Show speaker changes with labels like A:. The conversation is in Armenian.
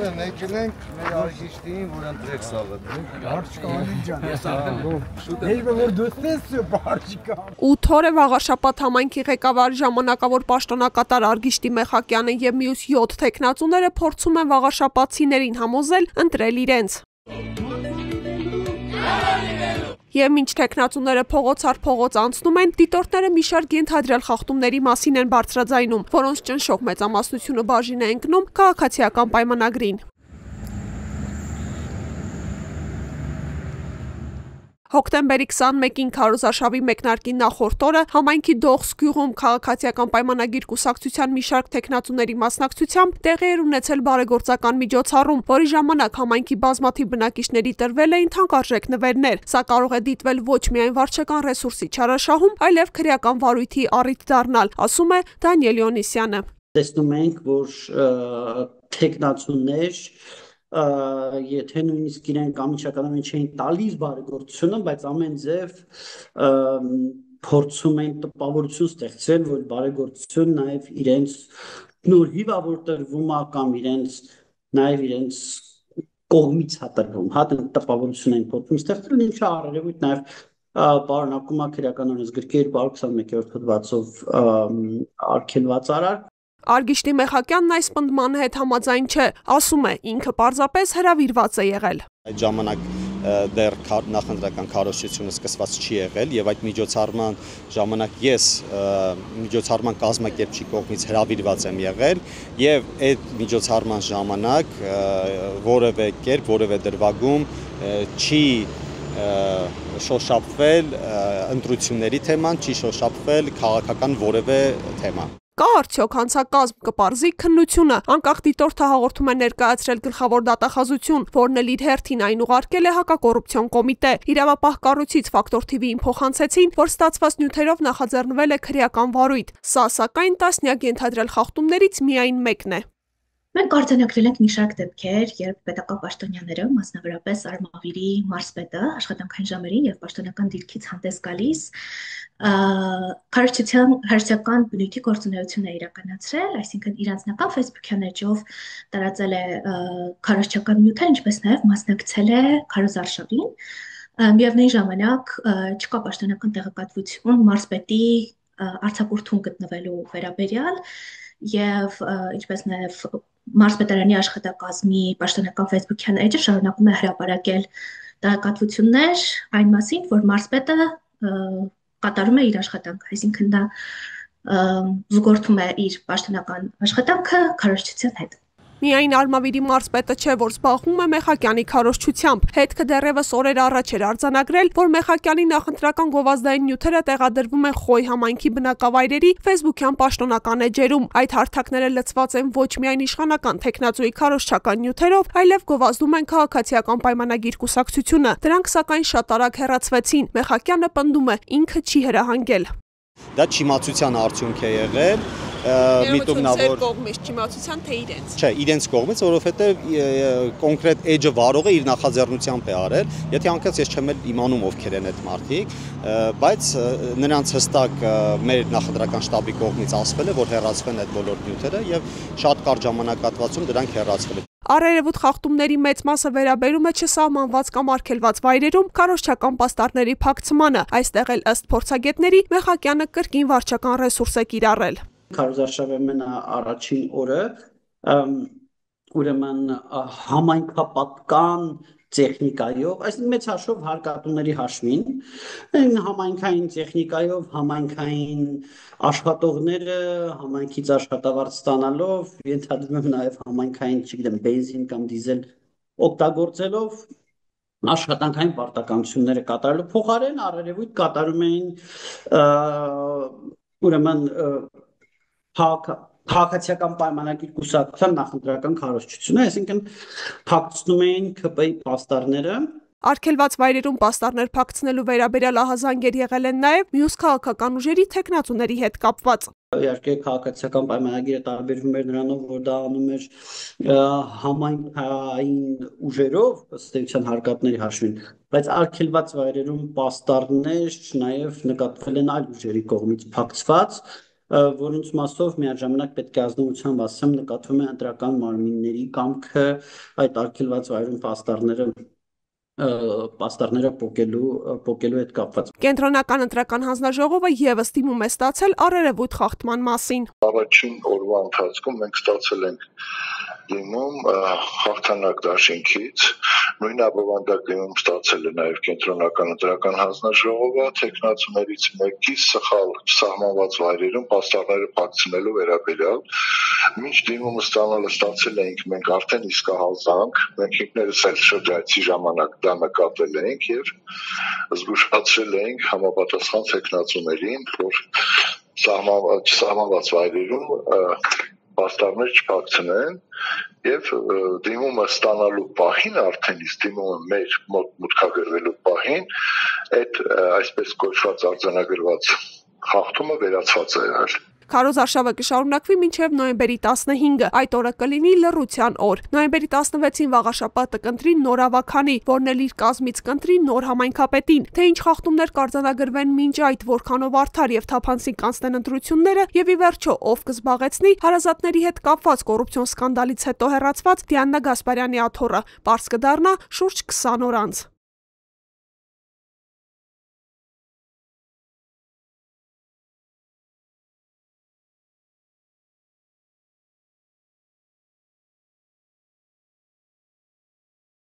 A: Եկել ենք մեր արգիստին, որ ընտրեք սաղը։
B: Հարց կան ջան, ես աղում։ Երբ որ դու ես հարց կան։
C: Ու Թորե Վաղաշապատ համայնքի ղեկավար ժամանակավոր պաշտոնակատար Արգիշտի Մեխակյանը եւ մյուս 7 տեխնացուները փորձում են վաղաշապատցիներին համոզել ընտրել իրենց։ Եվ մինչ տեխնացուները փողոց առ փողոց անցնում են, դիտորդները մի շարք ենթադրյալ խախտումների մասին են բարձրաձայնում, որոնց ճնշող մեծամասնությունը բաժին է ընկնում քաղաքացիական պայմանագրին։ Հոկտեմբերի 21-ին քարոզարշավի մեկնարկի նախորդ օրը համայնքի Դողս գյուղում քաղաքացիական պայմանագիր կուսակցության մի շարք տեխնացուների մասնակցությամբ տեղի էր ունեցել բարեգործական միջոցառում, որի ժամանակ համայնքի բազմաթիվ բնակիչների տրվել էին թանկարժեք նվերներ։ Սա կարող է դիտվել ոչ միայն վարչական ռեսուրսի չարաշահում, այլև քրեական վարույթի առիթ դառնալ, ասում է Դանիել Յոնիսյանը։
D: Տեսնում ենք, որ տեխնացուներ եթե նույնիսկ իրենք ամիջականորեն չէին տալիս բարեգործությունը, բայց ամեն ձև փորձում են տպավորություն ստեղծել, որ բարեգործություն նաև իրենց նորհիվ որ տրվում է կամ նաև իրենց կողմից է տրվում, տպավորություն են փորձում ստեղծել, ինչը առերևույթ նաև պարունակում է քրեական օրենսգրքի 221-րդ հոդվածով արգելված արար։
C: Արգիշտի Մեխակյանն այս պնդմանը հետ համաձայն չէ, ասում է, ինքը պարզապես հրավիրված է եղել։
E: Այդ ժամանակ դեռ նախընտրական քարոզչությունը սկսված չի եղել եւ այդ միջոցառման ժամանակ ես միջոցառման կազմակերպչի կողմից հրավիրված եմ եղել եւ այդ միջոցառման ժամանակ որևէ կերպ, որևէ դրվագում չի շոշափվել ընտրությունների թեման, չի շոշափվել քաղաքական որևէ թեմա։
C: Կա արդյոք հանցակազմ կպարզի քննությունը, անկախ դիտորդը հաղորդում է ներկայացրել գլխավոր դատախազություն, որն էլ իր հերթին այն ուղարկել է հակակոռուպցիոն կոմիտե։ Իրավապահ կառույցից Ֆակտոր TV-ին փոխանցեցին, որ ստացված նյութերով նախաձեռնվել է քրեական վարույթ։ Սա սակայն տասնյակ ենթադրյալ խախտումներից միայն մեկն է։
F: Մենք արձանագրել ենք մի շարք դեպքեր, երբ պետական պաշտոնյաները, մասնավորապես Արմավիրի մարզպետը, աշխատանքային ժամերին եւ պաշտոնական դիրքից հանդես գալիս, քարոզչական բնույթի գործունեություն է իրականացրել, այսինքն իր անձնական Facebook-յան էջով տարածել է քարոզչական նյութեր, ինչպես նաեւ մասնակցել է քարոզարշավին։ Միևնույն ժամանակ չկա պաշտոնական տեղեկատվություն մարզպետի արձակուրդում գտնվելու վերաբերյալ եւ ինչպես նաեւ մարզպետարանի աշխատակազմի պաշտոնական Facebook-յան էջը շարունակում է հրապարակել տեղեկատվություններ այն մասին, որ մարզպետը կատարում է իր աշխատանքը, այսինքն դա զուգորդում է իր պաշտոնական աշխատանքը քարոզչության հետ։
C: Միայն Արմավիրի մարզպետը չէ, որ զբաղվում է Մեխակյանի քարոզչությամբ։ Հետքը դեռևս օրեր առաջ էր արձանագրել, որ Մեխակյանի նախընտրական գովազդային նյութերը տեղադրվում են Խոյ համայնքի բնակավայրերի Facebook-յան պաշտոնական էջերում։ Այդ հարթակները լցված են ոչ միայն իշխանական տեխնացուի քարոզչական նյութերով, այլև գովազդում են քաղաքացիական պայմանագիր կուսակցությունը։ Դրանք սակայն շատ արագ հեռացվեցին։ Մեխակյանը պնդում է, ինքը չի հրահանգել։
E: Դա չիմացության արդյունք է եղել։
C: Միտումնավոր կողմից չիմացության թե իրենց։
E: Չէ, իրենց կողմից, որովհետև կոնկրետ էջը վարողը իր նախաձեռնությամբ է արել, եթե անկած ես չեմ իմանում ովքեր են այդ մարդիկ, բայց նրանց հստակ մեր նախընտրական շտաբի կողմից ասվել է, որ հեռացվեն այդ բոլոր նյութերը եւ շատ կարճ ժամանակահատվածում դրանք հեռացվել են։
C: Առերևույթ խախտումների մեծ մասը վերաբերում է չսահմանված կամ արգելված վայրերում քարոզչական պաստառների փակցմանը, այստեղ էլ ըստ փորձագետների Մեխակյանը կրկին վարչական ռեսուրս է կիրառել։
D: Քարոզարշավի առաջին օրը ուրեմն համայնքապատկան տեխնիկայով, այսինքն մեծ հաշվով հարկատուների հաշվին, համայնքային տեխնիկայով, համայնքային աշխատողները համայնքից աշխատավարձ ստանալով, ենթադրում եմ նաև համայնքային, չգիտեմ, բենզին կամ դիզել օգտագործելով աշխատանքային պարտականությունները կատարելու փոխարեն առերևույթ կատարում էին ուրեմն քաղաքացիական պայմանագիր կուսակցության նախընտրական քարոզչությունը, այսինքն փակցնում էին ԿՊ-ի պաստառները։
C: Արգելված վայրերում պաստառներ փակցնելու վերաբերյալ ահազանգեր եղել են նաև մյուս քաղաքական ուժերի տեխնացուների հետ կապված։
D: Իհարկե քաղաքացիական պայմանագիրը տարբերվում էր նրանով, որ դա անում էր համայնքային ուժերով, ըստ էության հարկատուների հաշվին, բայց արգելված վայրերում պաստառներ նաև նկատվել են այլ ուժերի կողմից փակցված, որոնց մասով միաժամանակ պետք է ազնվությամբ ասեմ նկատվում է ընտրական մարմինների կամքը այդ արգելված վայրում պաստառները պոկելու հետ կապված։
C: Կենտրոնական ընտրական հանձնաժողովը եւս դիմում է ստացել առերևույթ խախտման մասին։
G: Առաջին օրվա ընթացքում մենք ստացել ենք դիմում հաղթանակ դաշինքից, նույն ապավանդակ դիմում ստացել է նաև կենտրոնական ընտրական հանձնաժողովը, թեկնածուներից մեկի սխալ սահմանված վայրերում պաստառները փակցնելու վերաբերյալ։ Մինչ դիմումը ստացել էինք մենք արդեն իսկահալ զանգ, մենք ինքներս էլ շրջայցի ժամանակ դա նկատել ենք եւ զգուշացրել ենք համապատասխան թեկնածուներին, որ սահմանված վայրերում պաստառներ չփակցնեն եւ դիմումը ստանալու պահին արդեն իսկ դիմումը մեր մոտ մուտքագրվելու պահին այդ այսպես կոչված արձանագրված խախտումը վերացված է եղել։
C: Քարոզարշավը կշարունակվի մինչև նոյեմբերի 15-ը, այդ օրը կլինի լռության օր։ Նոյեմբերի 16-ին վաղաշաբաթը կընտրի նոր ավագանի, որն էլ իր կազմից կընտրի նոր համայնքապետին։ Թե ինչ խախտումներ կարձանագրվեն մինչ այդ, որքանով արդար եւ թափանցիկ կանցնեն ընտրությունները եւ ի վերջո ով կզբաղեցնի հարազատների հետ կապված կոռուպցիոն սկանդալից հետո հեռացված Դիանա Գասպարյանի աթոռը, պարզ կդառնա շուրջ 20 օր անց։